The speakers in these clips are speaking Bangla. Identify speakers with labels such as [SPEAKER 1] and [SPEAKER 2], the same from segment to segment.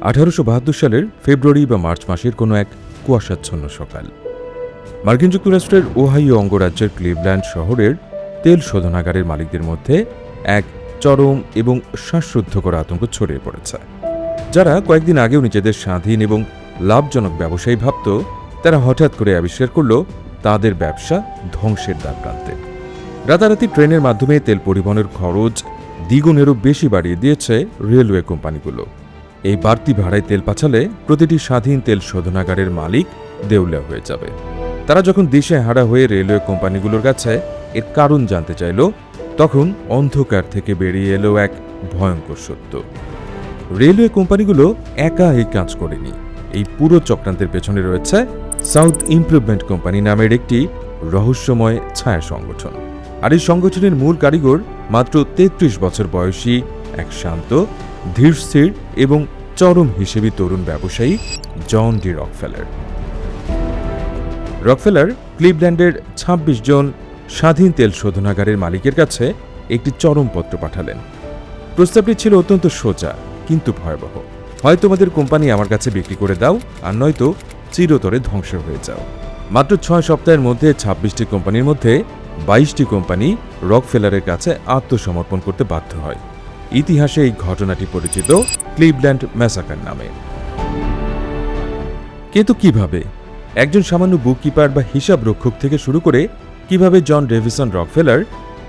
[SPEAKER 1] 1872 সালের ফেব্রুয়ারি বা মার্চ মাসের কোনো এক কুয়াশাচ্ছন্ন সকাল। মার্কিন যুক্তরাষ্ট্রের ওহাইও অঙ্গরাজ্যের ক্লিভল্যান্ড শহরের তেল শোধনাগারের মালিকদের মধ্যে এক চরম এবং শ্বাসরুদ্ধকর আতঙ্ক ছড়িয়ে পড়েছে। যারা কয়েকদিন আগেও নিজেদের স্বাধীন এবং লাভজনক ব্যবসায়ী ভাবত, তারা হঠাৎ করে আবিষ্কার করল তাদের ব্যবসা ধ্বংসের দ্বারপ্রান্তে। রাতারাতি ট্রেনের মাধ্যমে তেল পরিবহনের খরচ দ্বিগুণেরও বেশি বাড়িয়ে দিয়েছে রেলওয়ে কোম্পানিগুলো। এই বাড়তি ভাড়ায় তেল পাঠালে প্রতিটি স্বাধীন তেল শোধনাগারের মালিক দেউলিয়া হয়ে যাবে। তারা যখন দিশেহারা হয়ে রেলওয়ে কোম্পানিগুলোর কাছে এর কারণ জানতে চাইল, তখন অন্ধকার থেকে বেরিয়ে এলো এক ভয়ঙ্কর সত্য। রেলওয়ে কোম্পানিগুলো একা এই কাজ করেনি। এই পুরো চক্রান্তের পেছনে রয়েছে সাউথ ইমপ্রুভমেন্ট কোম্পানি নামের একটি রহস্যময় ছায়া সংগঠন। আর এই সংগঠনের মূল কারিগর মাত্র 33 বছর বয়সী এক শান্ত, ধীরস্থির এবং চরম হিসেবি তরুণ ব্যবসায়ী জন ডি রকফেলার। রকফেলার ক্লিভল্যান্ডের 26 জন স্বাধীন তেল শোধনাগারের মালিকের কাছে একটি চরম পত্র পাঠালেন। প্রস্তাবটি ছিল অত্যন্ত সোজা কিন্তু ভয়াবহ। হয় তোমাদের কোম্পানি আমার কাছে বিক্রি করে দাও, আর নয়তো চিরতরে ধ্বংস হয়ে যাও। মাত্র 6 সপ্তাহের মধ্যে 26টি কোম্পানির মধ্যে 22টি কোম্পানি রকফেলারের কাছে আত্মসমর্পণ করতে বাধ্য হয়। ইতিহাসে এই ঘটনাটি পরিচিত ক্লিভল্যান্ড ম্যাসাকার নামে। কিন্তু কিভাবে? একজন সামান্য বুককিপার বা হিসাব রক্ষক থেকে শুরু করে কিভাবে জন ডেভিসন রকফেলার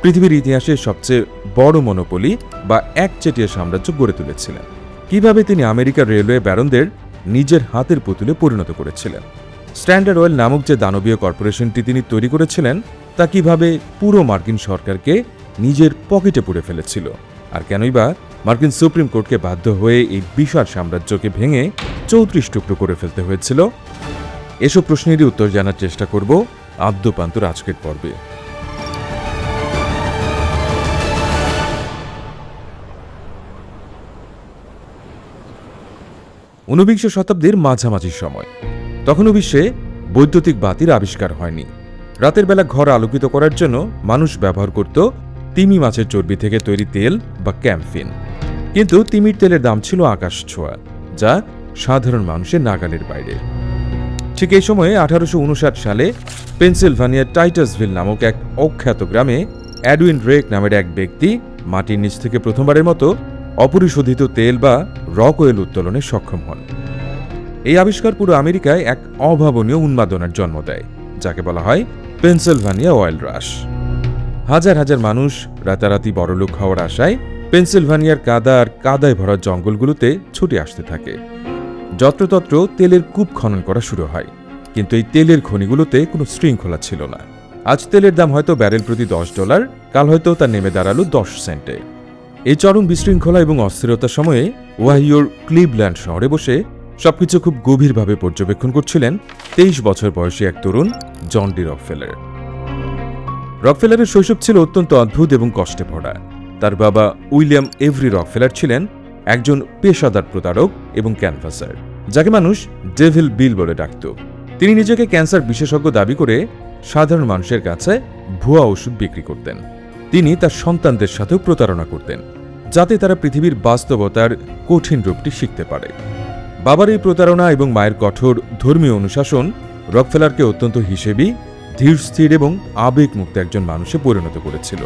[SPEAKER 1] পৃথিবীর ইতিহাসে সবচেয়ে বড় মনোপলি বা একচেটিয়া সাম্রাজ্য গড়ে তুলেছিলেন? কিভাবে তিনি আমেরিকার রেলওয়ে ব্যারনদের নিজের হাতের পুতুলে পরিণত করেছিলেন? স্ট্যান্ডার্ড অয়েল নামক যে দানবীয় কর্পোরেশনটি তিনি তৈরি করেছিলেন, তা কিভাবে পুরো মার্কিন সরকারকে নিজের পকেটে পুরে ফেলেছিল? আর কেনই বা মার্কিন সুপ্রিম কোর্টকে বাধ্য হয়ে এই বিশাল সাম্রাজ্যকে ভেঙে 34 টুকরো করে ফেলতে হয়েছিল? এসব প্রশ্নেরই উত্তর জানার চেষ্টা করব আদ্যপান্তর আজকের পর্বে। ঊনবিংশ শতাব্দীর মাঝামাঝি সময়। তখনও বিশ্বে বৈদ্যুতিক বাতির আবিষ্কার হয়নি। রাতের বেলা ঘর আলোকিত করার জন্য মানুষ ব্যবহার করত তিমি মাছের চর্বি থেকে তৈরি তেল বা ক্যাম্ফিন। কিন্তু তিমির তেলের দাম ছিল আকাশ ছোঁয়া, যা সাধারণ মানুষের নাগালের বাইরে। ঠিক এই সময়ে 1859 সালে পেনসিলভানিয়ার টাইটাসভিল নামক এক অখ্যাত গ্রামে এডউইন রেক নামের এক ব্যক্তি মাটির নিচ থেকে প্রথমবারের মতো অপরিশোধিত তেল বা রক অয়েল উত্তোলনে সক্ষম হন। এই আবিষ্কার পুরো আমেরিকায় এক অভাবনীয় উন্মাদনার জন্ম দেয়, যাকে বলা হয় পেনসিলভানিয়া অয়েল রাশ। হাজার হাজার মানুষ রাতারাতি বড়লোক হওয়ার আশায় পেনসিলভানিয়ার কাদা আর কাদায় ভরা জঙ্গলগুলোতে ছুটে আসতে থাকে। যত্রতত্র তেলের কূপ খনন করা শুরু হয়, কিন্তু এই তেলের খনিগুলোতে কোনো শৃঙ্খলা ছিল না। আজ তেলের দাম হয়তো ব্যারেল প্রতি $10, কাল হয়তো তা নেমে দাঁড়ালো 10 সেন্টে। এই চরম বিশৃঙ্খলা এবং অস্থিরতার সময়ে ওহাইওর ক্লিভল্যান্ড শহরে বসে সবকিছু খুব গভীরভাবে পর্যবেক্ষণ করছিলেন 23 বছর বয়সী এক তরুণ জন ডি রকফেলার। রকফেলারের শৈশব ছিল অত্যন্ত অদ্ভুত এবং কষ্টে ভরা। তার বাবা উইলিয়াম এভরি রকফেলার ছিলেন একজন পেশাদার প্রতারক এবং ক্যানভাসার, যাকে মানুষ ডেভিল বিল বলে ডাকত। তিনি নিজেকে ক্যান্সার বিশেষজ্ঞ দাবি করে সাধারণ মানুষের কাছে ভুয়া ওষুধ বিক্রি করতেন। তিনি তার সন্তানদের সাথেও প্রতারণা করতেন, যাতে তারা পৃথিবীর বাস্তবতার কঠিন রূপটি শিখতে পারে। বাবার এই প্রতারণা এবং মায়ের কঠোর ধর্মীয় অনুশাসন রকফেলারকে অত্যন্ত হিসেবি, ধীরস্থির এবং আবেগমুক্ত একজন মানুষে পরিণত করেছিল।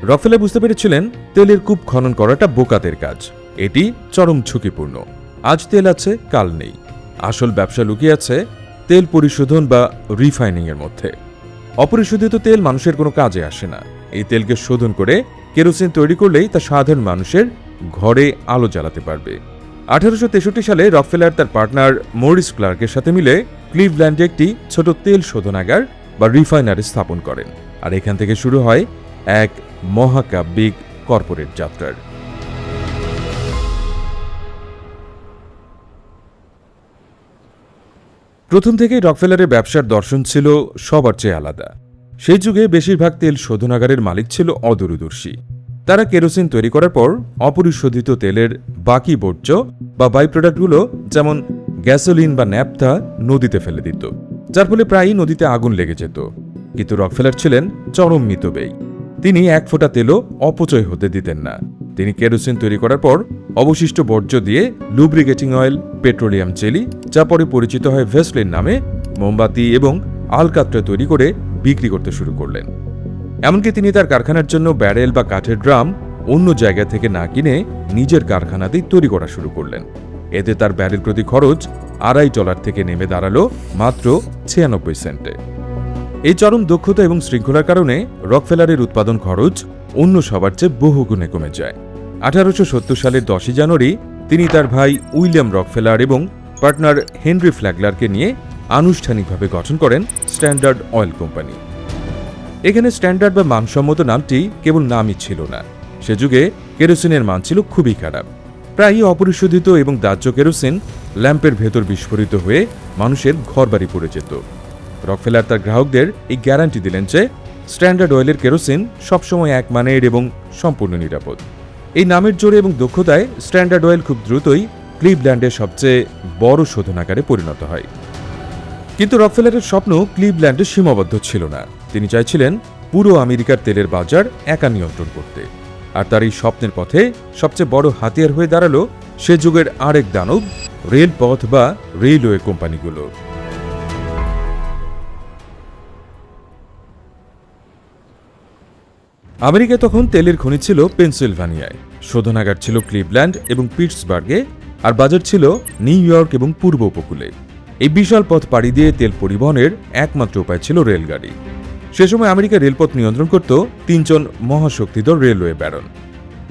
[SPEAKER 1] রকফেলার বুঝতে পেরেছিলেন তেলের কূপ খনন করাটা বোকাদের কাজ। এটি চরম ঝুঁকিপূর্ণ। আজ তেল আছে, কাল নেই। আসল ব্যবসা লুকিয়ে আছে তেল পরিশোধন বা রিফাইনিং এর মধ্যে। অপরিশোধিত তেল মানুষের কোনো কাজে আসে না। এই তেলকে শোধন করে কেরোসিন তৈরি করলেই তা সাধারণ মানুষের ঘরে আলো জ্বালাতে পারবে। 1863 সালে রকফেলার তার পার্টনার মরিস ক্লার্কের সাথে মিলে ক্লিভল্যান্ডে একটি ছোট তেল শোধনাগার বা রিফাইনারি স্থাপন করেন। আর এখান থেকে শুরু হয় এক মহাকাব্যিক কর্পোরেট যাত্রার। প্রথম থেকেই রকফেলারের ব্যবসার দর্শন ছিল সবার চেয়ে আলাদা। সেই যুগে বেশিরভাগ তেল শোধনাগারের মালিক ছিল অদূরদর্শী। তারা কেরোসিন তৈরি করার পর অপরিশোধিত তেলের বাকি বর্জ্য বা বাই প্রোডাক্টগুলো, যেমন গ্যাসোলিন বা ন্যাপথা, নদীতে ফেলে দিত, যার ফলে প্রায়ই নদীতে আগুন লেগে যেত। কিন্তু রকফেলার ছিলেন চরম মিতব্যয়ী। তিনি এক ফোঁটা তেলও অপচয় হতে দিতেন না। তিনি কেরোসিন তৈরি করার পর অবশিষ্ট বর্জ্য দিয়ে লুব্রিকেটিং অয়েল, পেট্রোলিয়াম জেলি, যা পরে পরিচিত হয় ভেসলিন নামে, মোমবাতি এবং আলকাতরা তৈরি করে বিক্রি করতে শুরু করলেন। এমনকি তিনি তার কারখানার জন্য ব্যারেল বা কাঠের ড্রাম অন্য জায়গা থেকে না কিনে নিজের কারখানাতেই তৈরি করা শুরু করলেন। এতে তার ব্যারেল প্রতি খরচ $2.5 থেকে নেমে দাঁড়ালো মাত্র 96 সেন্টে। এই চরম দক্ষতা এবং শৃঙ্খলার কারণে রকফেলারের উৎপাদন খরচ অন্য সবার চেয়ে বহুগুণে কমে যায়। 1870 সালের 10 জানুয়ারি তিনি তার ভাই উইলিয়াম রকফেলার এবং পার্টনার হেনরি ফ্ল্যাগলারকে নিয়ে আনুষ্ঠানিকভাবে গঠন করেন স্ট্যান্ডার্ড অয়েল কোম্পানি। এখানে স্ট্যান্ডার্ড বা মানসম্মত নামটি কেবল নামই ছিল না, সে যুগে কেরোসিনের মান ছিল খুবই খারাপ। প্রায়ই অপরিশোধিত এবং দাহ্য কেরোসিন ল্যাম্পের ভেতর বিস্ফোরিত হয়ে মানুষের ঘরবাড়ি পড়ে যেত। রকফেলার তার গ্রাহকদের এই গ্যারান্টি দিলেন যে স্ট্যান্ডার্ড অয়েলের কেরোসিন সবসময় এক মানের এবং সম্পূর্ণ নিরাপদ। এই নামের জোরে এবং দক্ষতায় স্ট্যান্ডার্ড অয়েল খুব দ্রুতই ক্লিভল্যান্ডের সবচেয়ে বড় শোধনাগারে পরিণত হয়। কিন্তু রকফেলারের স্বপ্ন ক্লিভল্যান্ডে সীমাবদ্ধ ছিল না। তিনি চাইছিলেন পুরো আমেরিকার তেলের বাজার একা নিয়ন্ত্রণ করতে। আর তার এই স্বপ্নের পথে সবচেয়ে বড় হাতিয়ার হয়ে দাঁড়ালো সে যুগের আরেক দানব, রেলপথ বা রেলওয়ে কোম্পানিগুলো। আমেরিকায় তখন তেলের খনি ছিল পেনসিলভানিয়ায়, শোধনাগার ছিল ক্লিভল্যান্ড এবং পিটসবার্গে, আর বাজার ছিল নিউ ইয়র্ক এবং পূর্ব উপকূলে। এই বিশাল পথ পাড়ি দিয়ে তেল পরিবহনের একমাত্র উপায় ছিল রেলগাড়ি। সে সময় আমেরিকা রেলপথ নিয়ন্ত্রণ করত 3 জন মহাশক্তিধর railway baron: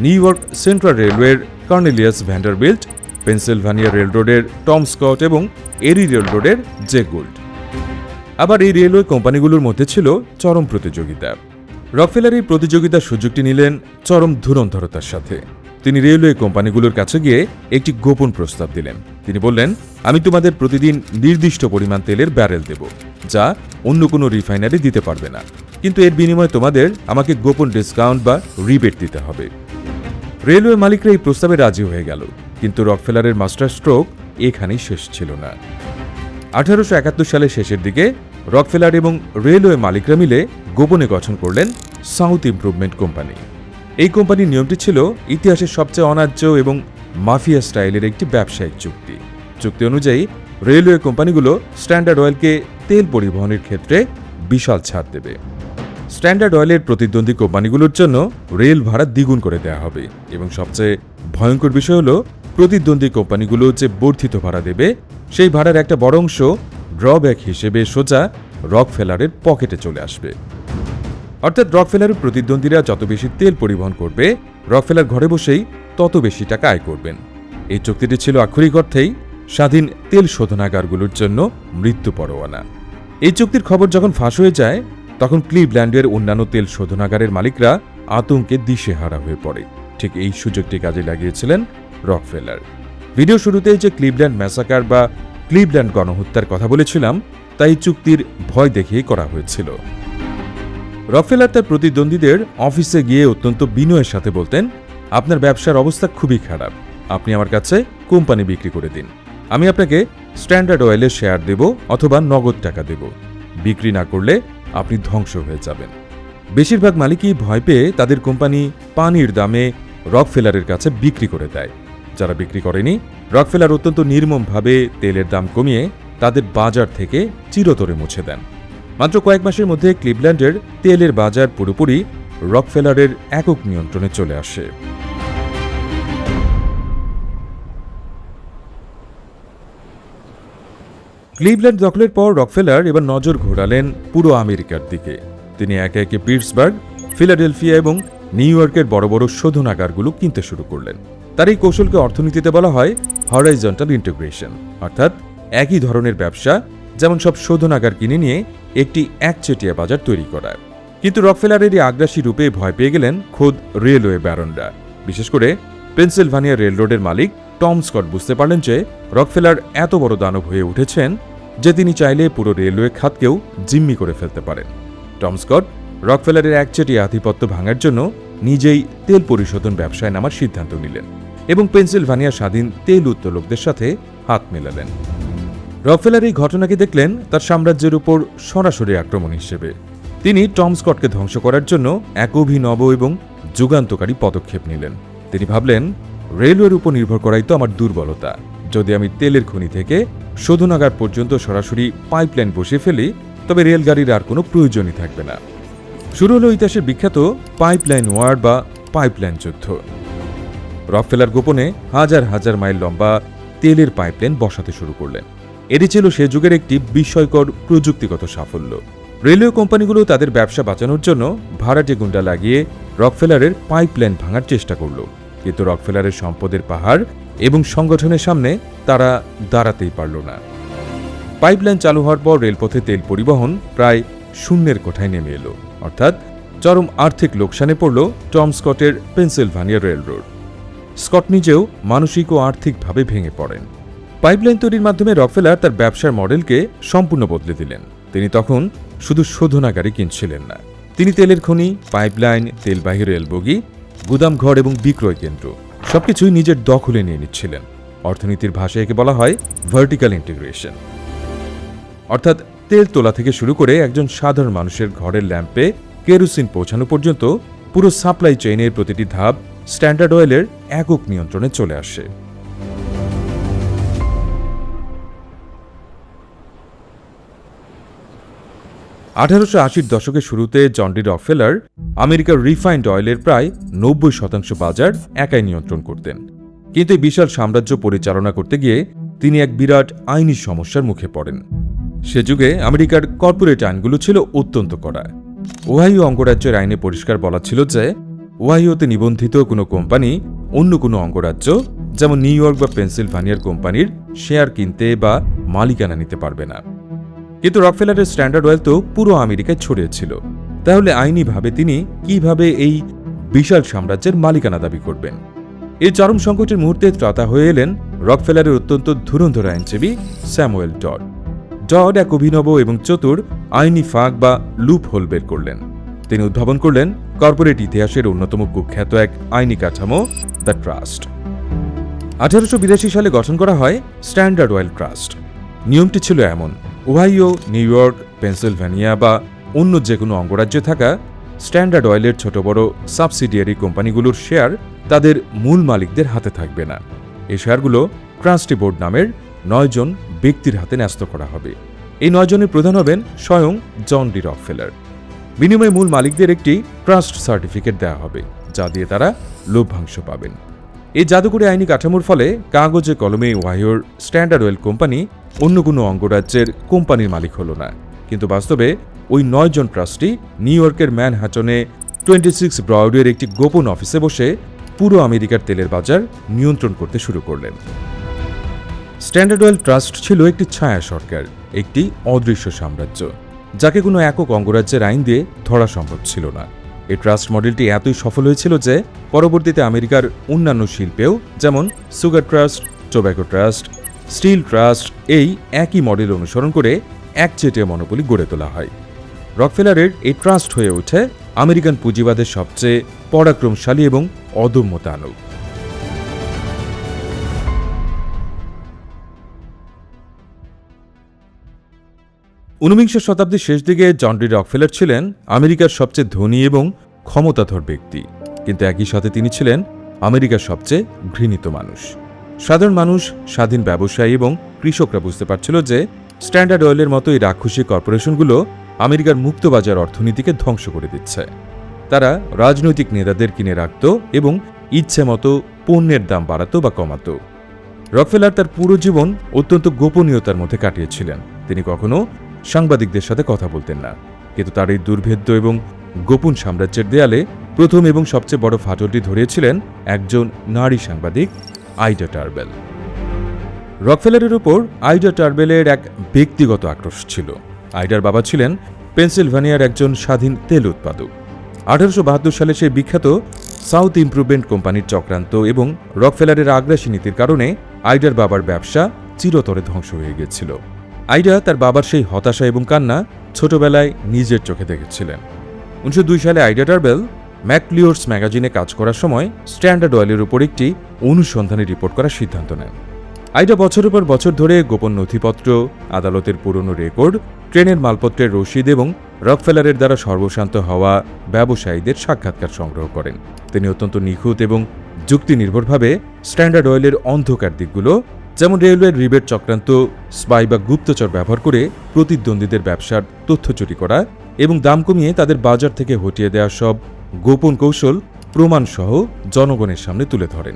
[SPEAKER 1] New York Central রেলওয়ের কর্নেলিয়াস ভ্যান্ডারবিল্ট, পেনসিলভানিয়া রেলরোডের টম স্কট এবং এরি রেলরোডের জে গুল্ড। আবার এই রেলওয়ে কোম্পানিগুলোর মধ্যে ছিল চরম প্রতিযোগিতা। রকফেলার এই প্রতিযোগিতার সুযোগটি নিলেন চরম ধুরন্ধরতার সাথে। তিনি রেলওয়ে কোম্পানিগুলোর কাছে গিয়ে একটি গোপন প্রস্তাব দিলেন। তিনি বললেন, আমি তোমাদের প্রতিদিন নির্দিষ্ট পরিমাণ তেলের ব্যারেল দেব, যা অন্য কোনো রিফাইনারি দিতে পারবে না, কিন্তু এর বিনিময়ে তোমাদের আমাকে গোপন ডিসকাউন্ট বা রিবেট দিতে হবে। রেলওয়ে মালিকরা এই প্রস্তাবে রাজি হয়ে গেল, কিন্তু রকফেলারের মাস্টার স্ট্রোক এখানেই শেষ ছিল না। 1871 সালের শেষের দিকে রকফেলার এবং রেলওয়ে মালিকরা মিলে গোপনে গঠন করলেন সাউথ ইমপ্রুভমেন্ট কোম্পানি। এই কোম্পানির নিয়মটি ছিল ইতিহাসের সবচেয়ে অন্যায্য এবং মাফিয়া স্টাইলের একটি ব্যবসায়িক চুক্তি। চুক্তি অনুযায়ী রেলওয়ে কোম্পানিগুলো স্ট্যান্ডার্ড অয়েলকে তেল পরিবহনের ক্ষেত্রে বিশাল ছাড় দেবে। স্ট্যান্ডার্ড অয়েলের প্রতিদ্বন্দ্বী কোম্পানিগুলোর জন্য রেল ভাড়া দ্বিগুণ করে দেওয়া হবে, এবং সবচেয়ে ভয়ঙ্কর বিষয় হল প্রতিদ্বন্দ্বী কোম্পানিগুলো যে বর্ধিত ভাড়া দেবে সেই ভাড়ার একটা বড় অংশ ড্রব্যাক হিসেবে সোজা রকফেলারের পকেটে চলে আসবে। অর্থাৎ রকফেলারের প্রতিদ্বন্দ্বীরা যত বেশি তেল পরিবহন করবে, রকফেলার ঘরে বসেই তত বেশি টাকা আয় করবেন। এই চুক্তিটি ছিল আক্ষরিক অর্থেই স্বাধীন তেল শোধনাগারগুলোর জন্য মৃত্যু পরোয়ানা। এই চুক্তির খবর যখন ফাঁস হয়ে যায়, তখন ক্লিভল্যান্ডের অন্যান্য তেল শোধনাগারের মালিকরা আতঙ্কে দিশেহারা হয়ে পড়ে। ঠিক এই সুযোগটি কাজে লাগিয়েছিলেন রকফেলার। ভিডিও শুরুতেই যে ক্লিভল্যান্ড ম্যাসাকার বা ক্লিভল্যান্ড গণহত্যার কথা বলেছিলাম, তাই চুক্তির ভয় দেখিয়ে করা হয়েছিল। রকফেলার তার প্রতিদ্বন্দ্বীদের অফিসে গিয়ে অত্যন্ত বিনয়ের সাথে বলতেন, আপনার ব্যবসার অবস্থা খুবই খারাপ, আপনি আমার কাছে কোম্পানি বিক্রি করে দিন। আমি আপনাকে স্ট্যান্ডার্ড অয়েলের শেয়ার দেব অথবা নগদ টাকা দেব। বিক্রি না করলে আপনি ধ্বংস হয়ে যাবেন। বেশিরভাগ মালিকই ভয় পেয়ে তাদের কোম্পানি পানির দামে রকফেলারের কাছে বিক্রি করে দেয়। যারা বিক্রি করেনি, রকফেলার অত্যন্ত নির্মমভাবে তেলের দাম কমিয়ে তাদের বাজার থেকে চিরতরে মুছে দেন। মাত্র কয়েক মাসের মধ্যে ক্লিভল্যান্ডের তেলের বাজার পুরোপুরি রকফেলারের একক নিয়ন্ত্রণে চলে আসে। ক্লিভল্যান্ড দখলের পর রকফেলার এবার নজর ঘোরালেন পুরো আমেরিকার দিকে। তিনি একে একে পিটসবার্গ, ফিলাডেলফিয়া এবং নিউ ইয়র্কের বড় বড় শোধনাগারগুলো কিনতে শুরু করলেন। তার এই কৌশলকে অর্থনীতিতে বলা হয় হরাইজন্টাল ইন্টিগ্রেশন, অর্থাৎ একই ধরনের ব্যবসা, যেমন সব শোধনাগার কিনে নিয়ে একটি একচেটিয়া বাজার তৈরি করা। কিন্তু রকফেলারের এই আগ্রাসী রূপে ভয় পেয়ে গেলেন খোদ রেলওয়ে ব্যারনরা। বিশেষ করে পেনসিলভানিয়া রেলরোডের মালিক টম স্কট বুঝতে পারলেন যে রকফেলার এত বড় দানব হয়ে উঠেছেন যে তিনি চাইলে পুরো রেলওয়ে খাতকেও জিম্মি করে ফেলতে পারেন। টম স্কট রকফেলারের একচেটিয়া আধিপত্য ভাঙার জন্য নিজেই তেল পরিশোধন ব্যবসায় নামার সিদ্ধান্ত নিলেন এবং পেনসিলভানিয়া স্বাধীন তেল উত্তোলকদের সাথে হাত মেলালেন। রকফেলার এই ঘটনাকে দেখলেন তার সাম্রাজ্যের উপর সরাসরি আক্রমণ হিসেবে। তিনি টম স্কটকে ধ্বংস করার জন্য এক অভিনব এবং যুগান্তকারী পদক্ষেপ নিলেন। তিনি ভাবলেন, রেলওয়ের উপর নির্ভর করাই তো আমার দুর্বলতা। যদি আমি তেলের খনি থেকে শোধনাগার পর্যন্ত সরাসরি পাইপলাইন বসিয়ে ফেলি, তবে রেলগাড়ির আর কোনো প্রয়োজনই থাকবে না। শুরু হলো ইতিহাসের বিখ্যাত পাইপলাইন ওয়ার বা পাইপলাইন যুদ্ধ। রকফেলার গোপনে হাজার হাজার মাইল লম্বা তেলের পাইপলাইন বসাতে শুরু করলেন। এটি ছিল সে যুগের একটি বিস্ময়কর প্রযুক্তিগত সাফল্য। রেলওয়ে কোম্পানিগুলো তাদের ব্যবসা বাঁচানোর জন্য ভাড়াটে গুন্ডা লাগিয়ে রকফেলারের পাইপলাইন ভাঙার চেষ্টা করল, কিন্তু রকফেলারের সম্পদের পাহাড় এবং সংগঠনের সামনে তারা দাঁড়াতেই পারল না। পাইপলাইন চালু হওয়ার পর রেলপথে তেল পরিবহন প্রায় শূন্যের কোঠায় নেমে এলো, অর্থাৎ চরম আর্থিক লোকসানে পড়ল টম স্কটের পেনসিলভানিয়া রেলরোড। স্কট নিজেও মানসিক ও আর্থিকভাবে ভেঙে পড়েন। পাইপলাইন তৈরির মাধ্যমে রকফেলার তার ব্যবসার মডেলকে সম্পূর্ণ বদলে দিলেন। তিনি তখন শুধু শোধনাগারই কিনছিলেন না, তিনি তেলের খনি, পাইপলাইন, তেলবাহী রেলবগি, গুদামঘর এবং বিক্রয় কেন্দ্র সবকিছুই নিজের দখলে নিয়ে নিচ্ছিলেন। অর্থনীতির ভাষায় একে বলা হয় ভার্টিক্যাল ইন্টিগ্রেশন। অর্থাৎ তেল তোলা থেকে শুরু করে একজন সাধারণ মানুষের ঘরের ল্যাম্পে কেরোসিন পৌঁছানো পর্যন্ত পুরো সাপ্লাই চেইনের প্রতিটি ধাপ স্ট্যান্ডার্ড অয়েলের একক নিয়ন্ত্রণে চলে আসে। 1880-র দশকের শুরুতে জন ডি রকফেলার আমেরিকার রিফাইন্ড অয়েলের প্রায় 90% বাজার একাই নিয়ন্ত্রণ করতেন। কিন্তু এই বিশাল সাম্রাজ্য পরিচালনা করতে গিয়ে তিনি এক বিরাট আইনি সমস্যার মুখে পড়েন। সে যুগে আমেরিকার কর্পোরেট আইনগুলো ছিল অত্যন্ত কড়া। ওহাইও অঙ্গরাজ্যের আইনে পরিষ্কার বলা ছিল যে ওহাইওতে নিবন্ধিত কোনো কোম্পানি অন্য কোনো অঙ্গরাজ্য, যেমন নিউ ইয়র্ক বা পেনসিলভানিয়ার কোম্পানির শেয়ার কিনতে বা মালিকানা নিতে পারবে না। কিন্তু রকফেলারের স্ট্যান্ডার্ড অয়েল তো পুরো আমেরিকায় ছড়িয়েছিল। তাহলে আইনিভাবে তিনি কিভাবে এই বিশাল সাম্রাজ্যের মালিকানা দাবি করবেন? এই চরম সংকটের মুহূর্তে ত্রাতা হয়ে এলেন রকফেলারের অত্যন্ত ধুরন্ধর আইনজীবী স্যামুয়েল ডড। ডড এক অভিনব এবং চতুর আইনি ফাঁক বা লুপ হোল বের করলেন। তিনি উদ্ভাবন করলেন কর্পোরেট ইতিহাসের অন্যতম কুখ্যাত এক আইনি কাঠামো, দ্য ট্রাস্ট। 1882 সালে গঠন করা হয় স্ট্যান্ডার্ড অয়েল ট্রাস্ট। নিয়মটি ছিল এমন: ওহাইও, নিউ ইয়র্ক, পেনসিলভানিয়া বা অন্য যে কোনো অঙ্গরাজ্যে থাকা স্ট্যান্ডার্ড অয়েলের ছোট বড় সাবসিডিয়ারি কোম্পানিগুলোর শেয়ার তাদের মূল মালিকদের হাতে থাকবে না। এই শেয়ারগুলো ট্রাস্টি বোর্ড নামের 9 জন ব্যক্তির হাতে ন্যস্ত করা হবে। এই 9 জনের প্রধান হবেন স্বয়ং জন ডি রকফেলার। বিনিময়ে মূল মালিকদের একটি ট্রাস্ট সার্টিফিকেট দেওয়া হবে, যা দিয়ে তারা লভ্যাংশ পাবেন। এই জাদুকরী আইনি কাঠামোর ফলে কাগজে কলমে ওহাইওর স্ট্যান্ডার্ড অয়েল কোম্পানি অন্য কোনো অঙ্গরাজ্যের কোম্পানির মালিক হল না, কিন্তু বাস্তবে ওই 9 জন ট্রাস্টি নিউ ইয়র্কের ম্যানহাটনে 26 ব্রডওয়ের একটি গোপন অফিসে বসে পুরো আমেরিকার তেলের বাজার নিয়ন্ত্রণ করতে শুরু করলেন। স্ট্যান্ডার্ড অয়েল ট্রাস্ট ছিল একটি ছায়া সরকার, একটি অদৃশ্য সাম্রাজ্য, যাকে কোনো একক অঙ্গরাজ্যের আইন দিয়ে ধরা সম্ভব ছিল না। এই ট্রাস্ট মডেলটি এতই সফল হয়েছিল যে পরবর্তীতে আমেরিকার অন্যান্য শিল্পেও, যেমন sugar trust, tobacco trust, steel trust, এই একই মডেল অনুসরণ করে একচেটিয়া মনোপলি গড়ে তোলা হয়। রকফেলারের এই ট্রাস্ট হয়ে ওঠে আমেরিকান পুঁজিবাদের সবচেয়ে পরাক্রমশালী এবং অদম্য দানব। ঊনবিংশ শতাব্দীর শেষ দিকে জন ডি রকফেলার ছিলেন আমেরিকার সবচেয়ে ধনী এবং ক্ষমতাধর ব্যক্তি, কিন্তু একই সাথে তিনি ছিলেন আমেরিকার সবচেয়ে ঘৃণিত মানুষ। সাধারণ মানুষ, স্বাধীন ব্যবসায়ী এবং কৃষকরা বুঝতে পারছিল যে স্ট্যান্ডার্ড অয়েলের মতো এই রাক্ষসী কর্পোরেশনগুলো আমেরিকার মুক্তবাজার অর্থনীতিকে ধ্বংস করে দিচ্ছে। তারা রাজনৈতিক নেতাদের কিনে রাখত এবং ইচ্ছে মতো পণ্যের দাম বাড়াতো বা কমাতো। রকফেলার তার পুরো জীবন অত্যন্ত গোপনীয়তার মধ্যে কাটিয়েছিলেন। তিনি কখনো সাংবাদিকদের সাথে কথা বলতেন না, কিন্তু তার এই দুর্ভেদ্য এবং গোপন সাম্রাজ্যের দেয়ালে প্রথম এবং সবচেয়ে বড় ফাটলটি ধরিয়েছিলেন একজন নারী সাংবাদিক, আইডা টারবেল। রকফেলারের উপর আইডা টারবেলের এক ব্যক্তিগত আক্রোশ ছিল। আইডার বাবা ছিলেন পেনসিলভানিয়ার একজন স্বাধীন তেল উৎপাদক। 1872 সালে সেই বিখ্যাত সাউথ ইমপ্রুভমেন্ট কোম্পানির চক্রান্ত এবং রকফেলারের আগ্রাসী নীতির কারণে আইডার বাবার ব্যবসা চিরতরে ধ্বংস হয়ে গিয়েছিল। আইডা তার বাবার সেই হতাশা এবং কান্না ছোটবেলায় নিজের চোখে দেখেছিলেন। 1902 সালে আইডা টারবেল ম্যাকলিওর্স ম্যাগাজিনে কাজ করার সময় স্ট্যান্ডার্ড অয়েলের উপর একটি অনুসন্ধানী রিপোর্ট করার সিদ্ধান্ত নেন। আইডা বছরের পর বছর ধরে গোপন নথিপত্র, আদালতের পুরনো রেকর্ড, ট্রেনের মালপত্রের রসিদ এবং রকফেলারের দ্বারা সর্বশান্ত হওয়া ব্যবসায়ীদের সাক্ষাৎকার সংগ্রহ করেন। তিনি অত্যন্ত নিখুঁত এবং যুক্তিনির্ভরভাবে স্ট্যান্ডার্ড অয়েলের অন্ধকার দিকগুলো, যেমন রেলওয়ের রিবেট চক্রান্ত, স্পাই বা গুপ্তচর ব্যবহার করে প্রতিদ্বন্দ্বীদের ব্যবসার তথ্য চুরি করা এবং দাম কমিয়ে তাদের বাজার থেকে হটিয়ে দেওয়া সব গোপন কৌশল প্রমাণসহ জনগণের সামনে তুলে ধরেন।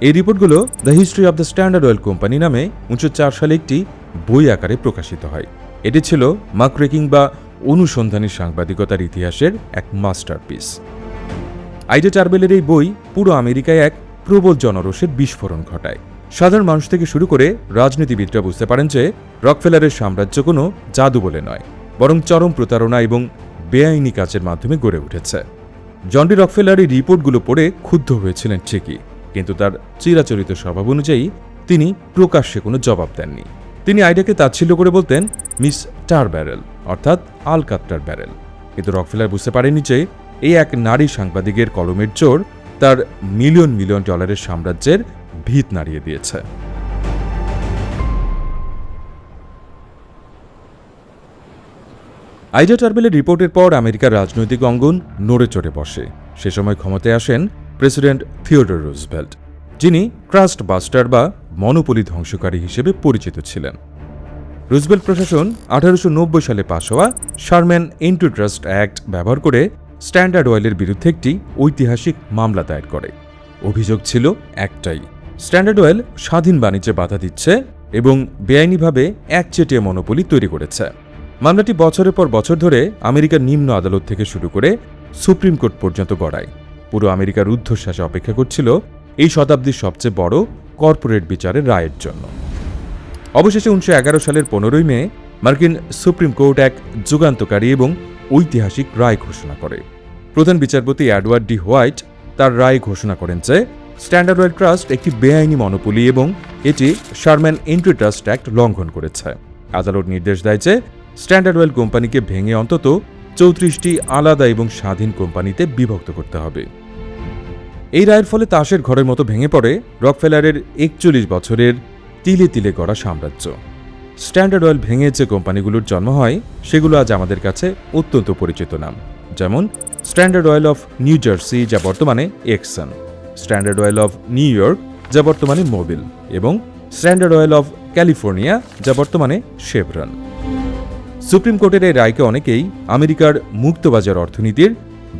[SPEAKER 1] এই রিপোর্টগুলো the history of the standard oil company নামে 1904 সালে একটি বই আকারে প্রকাশিত হয়। এটি ছিল মাকরেকিং বা অনুসন্ধানী সাংবাদিকতার ইতিহাসের এক মাস্টারপিস। আইডা টারবেলের এই বই পুরো আমেরিকায় এক প্রবল জনরোষের বিস্ফোরণ ঘটায়। সাধারণ মানুষ থেকে শুরু করে রাজনীতিবিদরা বুঝতে পারেন যে রকফেলারের সাম্রাজ্য কোনো জাদু বলে নয়, বরং চরম প্রতারণা এবং বেআইনি কাজের মাধ্যমে গড়ে উঠেছে। জন ডি রকফেলার এই রিপোর্টগুলো পড়ে ক্ষুব্ধ হয়েছিলেন ঠিকই, কিন্তু তার চিরাচরিত স্বভাব অনুযায়ী তিনি প্রকাশ্যে কোনো জবাব দেননি। তিনি আইডাকে তাচ্ছিল্য করে বলতেন মিস টারব্যারেল, অর্থাৎ আলকাত্রার ব্যারেল। কিন্তু রকফেলার বুঝতে পারেনি যে এই এক নারী সাংবাদিকের কলমের জোর তার মিলিয়ন মিলিয়ন ডলারের সাম্রাজ্যের ভিত নাড়িয়ে দিয়েছে। আইডা টারবেলের রিপোর্টের পর আমেরিকার রাজনৈতিক অঙ্গন নড়ে চড়ে বসে। সে সময় ক্ষমতায় আসেন প্রেসিডেন্ট থিওডোর রুজভেল্ট, যিনি ট্রাস্ট বাস্টার বা মনোপলি ধ্বংসকারী হিসেবে পরিচিত ছিলেন। রুজভেল্ট প্রশাসন 1890 সালে পাশ হওয়া শারম্যান এন্টিট্রাস্ট অ্যাক্ট ব্যবহার করে স্ট্যান্ডার্ড অয়েলের বিরুদ্ধে একটি ঐতিহাসিক মামলা দায়ের করে। অভিযোগ ছিল একটাই, স্ট্যান্ডার্ড অয়েল স্বাধীন বাণিজ্যে বাধা দিচ্ছে এবং বেআইনিভাবে একচেটিয়া মনোপলি তৈরি করেছে। মামলাটি বছরের পর বছর ধরে আমেরিকার নিম্ন আদালত থেকে শুরু করে সুপ্রিম কোর্ট পর্যন্ত গড়ায়। পুরো আমেরিকার ঊর্ধ্বশ্বাসে অপেক্ষা করছিল এই শতাব্দীর সবচেয়ে বড় কর্পোরেট বিচারের রায়ের জন্য। অবশেষে 1911 সালের 15 মে মার্কিন সুপ্রিম কোর্ট এক যুগান্তকারী এবং ঐতিহাসিক রায় ঘোষণা করে। প্রধান বিচারপতি এডওয়ার্ড ডি হোয়াইট তার রায় ঘোষণা করেন যে স্ট্যান্ডার্ড অয়েল ট্রাস্ট একটি বেআইনি মনোপলি এবং এটি শারম্যান এন্টিট্রাস্ট অ্যাক্ট লঙ্ঘন করেছে। আদালত নির্দেশ দেয় যে স্ট্যান্ডার্ড অয়েল কোম্পানিকে ভেঙে অন্তত 34টি আলাদা এবং স্বাধীন কোম্পানিতে বিভক্ত করতে হবে। এই রায়ের ফলে তাসের ঘরের মতো ভেঙে পড়ে রকফেলারের 41 বছরের তিলে তিলে গড়া সাম্রাজ্য। স্ট্যান্ডার্ড অয়েল ভেঙে যে কোম্পানিগুলোর জন্ম হয় সেগুলো আজ আমাদের কাছে অত্যন্ত পরিচিত নাম, যেমন Standard Oil of New Jersey, যা বর্তমানে Exxon, Standard Oil of New York, যা বর্তমানে মোবিল, এবং স্ট্যান্ডার্ড অয়েল অফ ক্যালিফোর্নিয়া, যা বর্তমানে শেভরন। সুপ্রিম কোর্টের এই রায়কে অনেকেই আমেরিকার মুক্তবাজার অর্থনীতির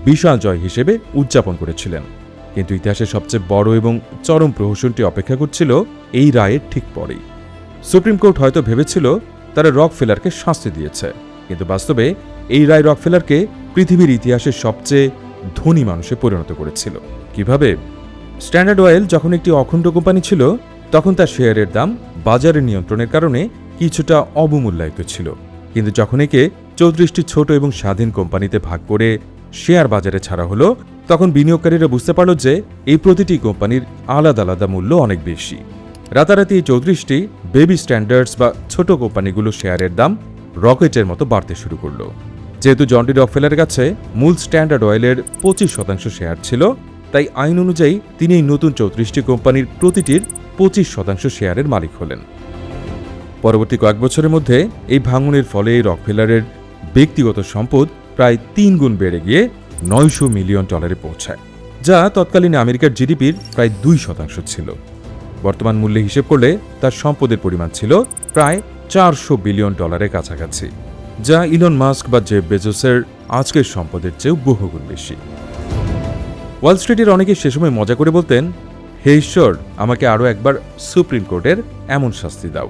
[SPEAKER 1] বিশাল জয় হিসেবে উদযাপন করেছিলেন, কিন্তু ইতিহাসের সবচেয়ে বড় এবং চরম প্রহসনটি অপেক্ষা করছিল এই রায়ের ঠিক পরেই। সুপ্রিম কোর্ট হয়তো ভেবেছিল তারা রকফেলারকে শাস্তি দিয়েছে, কিন্তু বাস্তবে এই রায় রকফেলারকে পৃথিবীর ইতিহাসের সবচেয়ে ধনী মানুষে পরিণত করেছিল। কিভাবে? স্ট্যান্ডার্ড অয়েল যখন একটি অখণ্ড কোম্পানি ছিল, তখন তার শেয়ারের দাম বাজারের নিয়ন্ত্রণের কারণে কিছুটা অবমূল্যায়িত ছিল, কিন্তু যখন একে 34টি ছোট এবং স্বাধীন কোম্পানিতে ভাগ করে শেয়ার বাজারে ছাড়া হলো, তখন বিনিয়োগকারীরা বুঝতে পারল যে এই প্রতিটি কোম্পানির আলাদা আলাদা মূল্য অনেক বেশি। রাতারাতি এই 34টি বেবি স্ট্যান্ডার্ডস বা ছোট কোম্পানিগুলো শেয়ারের দাম রকেটের মতো বাড়তে শুরু করল। যেহেতু জন ডি রকফেলারের কাছে মূল স্ট্যান্ডার্ড অয়েলের 25% শেয়ার ছিল, তাই আইন অনুযায়ী তিনি এই নতুন 34টি কোম্পানির প্রতিটির 25% শেয়ারের মালিক হলেন। পরবর্তী কয়েক বছরের মধ্যে এই ভাঙনের ফলে রকফেলারের ব্যক্তিগত সম্পদ প্রায় 3 গুণ বেড়ে গিয়ে $900 মিলিয়ন পৌঁছায়, যা তৎকালীন আমেরিকার জিডিপির প্রায় 2% ছিল। বর্তমান মূল্যে হিসেব করলে তার সম্পদের পরিমাণ ছিল প্রায় $400 বিলিয়ন কাছাকাছি, যা ইলন মাস্ক বা জেফ বেজোসের আজকের সম্পদের চেয়েও বহুগুণ বেশি। ওয়াল স্ট্রিটের অনেকে সে সময় মজা করে বলতেন, হে ঈশ্বর, আমাকে আরও একবার সুপ্রিম কোর্টের এমন শাস্তি দাও।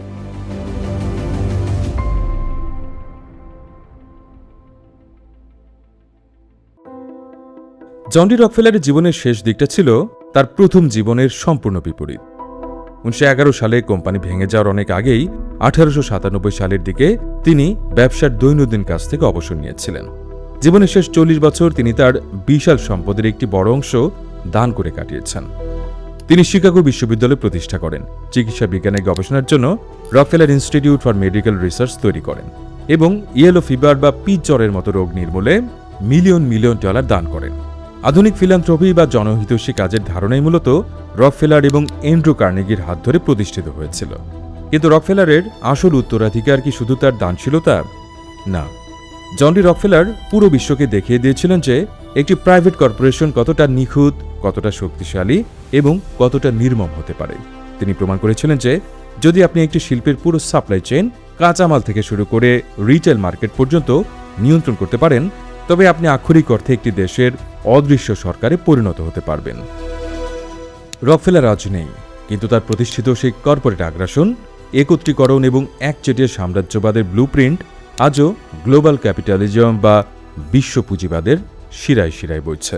[SPEAKER 1] জন ডি রকফেলারের জীবনের শেষ দিকটা ছিল তার প্রথম জীবনের সম্পূর্ণ বিপরীত। 1911 সালে কোম্পানি ভেঙে যাওয়ার অনেক আগেই 1897 সালের দিকে তিনি ব্যবসার দৈনন্দিন কাজ থেকে অবসর নিয়েছিলেন। জীবনের শেষ 40 বছর তিনি তার বিশাল সম্পদের একটি বড় অংশ দান করে কাটিয়েছেন। তিনি শিকাগো বিশ্ববিদ্যালয় প্রতিষ্ঠা করেন, চিকিৎসা বিজ্ঞানের গবেষণার জন্য Rockefeller institute for medical research তৈরি করেন এবং ইয়েলো ফিভার বা পিচ জ্বরের মতো রোগ নির্মূলে মিলিয়ন মিলিয়ন ডলার দান করেন। আধুনিক ফিলান্থ্রপি বা জনহিতৈষী কাজের ধারণাই মূলত রকফেলার এবং অ্যান্ড্রু কার্নেগির হাত ধরে প্রতিষ্ঠিত হয়েছিল। কিন্তু রকফেলারের আসল উত্তরাধিকার কি শুধু তার দানশীলতা? না, জন ডি রকফেলার পুরো বিশ্বকে দেখিয়ে দিয়েছিলেন যে একটি প্রাইভেট কর্পোরেশন কতটা নিখুঁত, কতটা শক্তিশালী এবং কতটা নির্মম হতে পারে। তিনি প্রমাণ করেছিলেন যে যদি আপনি একটি শিল্পের পুরো সাপ্লাই চেইন, কাঁচামাল থেকে শুরু করে রিটেল মার্কেট পর্যন্ত নিয়ন্ত্রণ করতে পারেন, তবে আপনি আক্ষরিক অর্থে একটি দেশের অদৃশ্য সরকারে পরিণত হতে পারবেন। রকফেলার আজ নেই, কিন্তু তার প্রতিষ্ঠিত সেই কর্পোরেট আগ্রাসন, একত্রীকরণ এবং একচেটিয়া সাম্রাজ্যবাদের ব্লুপ্রিন্ট আজও গ্লোবাল ক্যাপিটালিজম বা বিশ্ব পুঁজিবাদের শিরায় শিরায় বইছে।